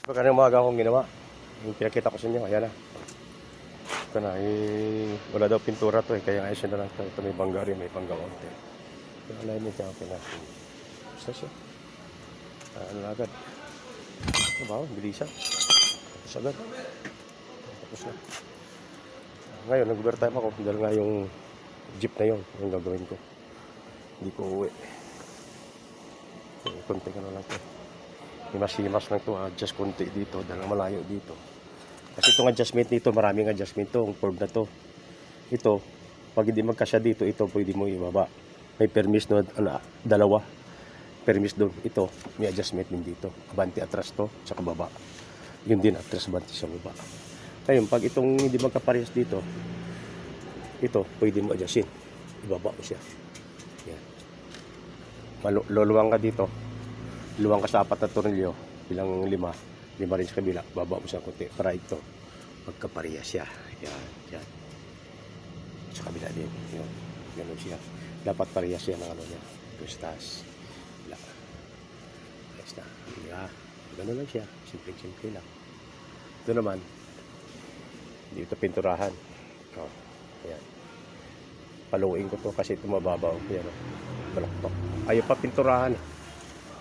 Kanina umaga akong ginawa. Yung pinakita ko sa inyo, ayan na. Ito na, wala daw pintura to kaya ayos na lang to. Ito may bangga rin, may bangga konti. Yung alignment niya, okay na. Basta siya. Ano na agad. Ito ba, bilisan. Tapos agad. Tapos na. Ngayon, nag-overtime ako. Dahil nga yung jeep na yun, yung gagawin ko. Hindi ko uwi. Konti ka na lang to. Himas-himas lang to, adjust konti dito dahil malayo dito. Kasi itong adjustment nito, maraming adjustment to, ang curve na to. Ito, pag hindi magkasya dito, ito pwede mo ibaba. May permis doon, dalawa. Permis doon. Ito, may adjustment din dito. Abante atras to, sa baba. Yun din, atras abante sa baba. Ngayon, pag itong hindi magkaparehas dito, ito, pwede mo adjustin. Ibaba mo siya. Yan. Luluwang ka dito. Luwang ka sa 4 na tornilyo, bilang 5 rin sa kabila, baba mo siya konti para ito magkapareha siya. Yan. Sa kabila din, yun. Ganun siya. Dapat pareha siya ng ano niya. Kustas. Ayos na. Yeah. Ganun lang siya. Simple lang. Ito naman, dito pinturahan. Oh, yan. Paluin ko to kasi ito mababaw. Yan o. Balaktok. Ayaw pa pinturahan.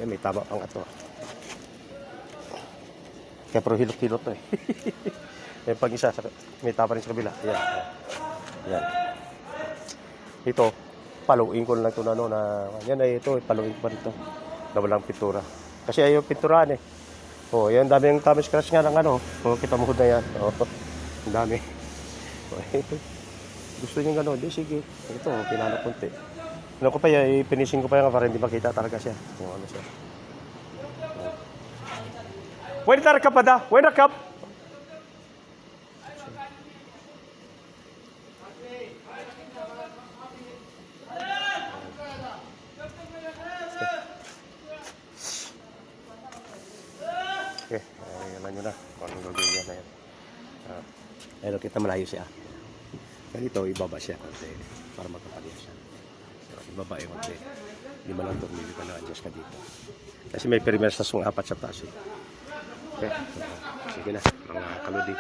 Yan, may tama pang ato. Kaya pero hilot-hilot to eh. Yan, pag isa, may tama rin sa kabila. Yan. Ito, paluin ko lang ito na ano na, yan ay ito, paluin ko pa rito. Na walang pintura. Kasi ayaw pinturahan eh. Oh, yan, dami yung tama scratch nga ng ano. Oh, kita mo na yan. Oh, ang dami. Gusto niyo gano'n? Di, sige. Ito, pinanap konti. Ano ko pa yan, ipinisin ko pa yan para hindi makita talaga siya. Yung ano siya. Where the cup ada? Where the cup? Okay, alam nyo na kung anong gagawin yan na yan. Pero kita malayo siya. Ganito, ibaba siya konti para magkapalihan siya. Ibaba yung konti. 5 lang tornilyo ka na adjust ka dito. Kasi may perimeter sa 4 sa taas eh. Okay. Sige na, mga kaludi.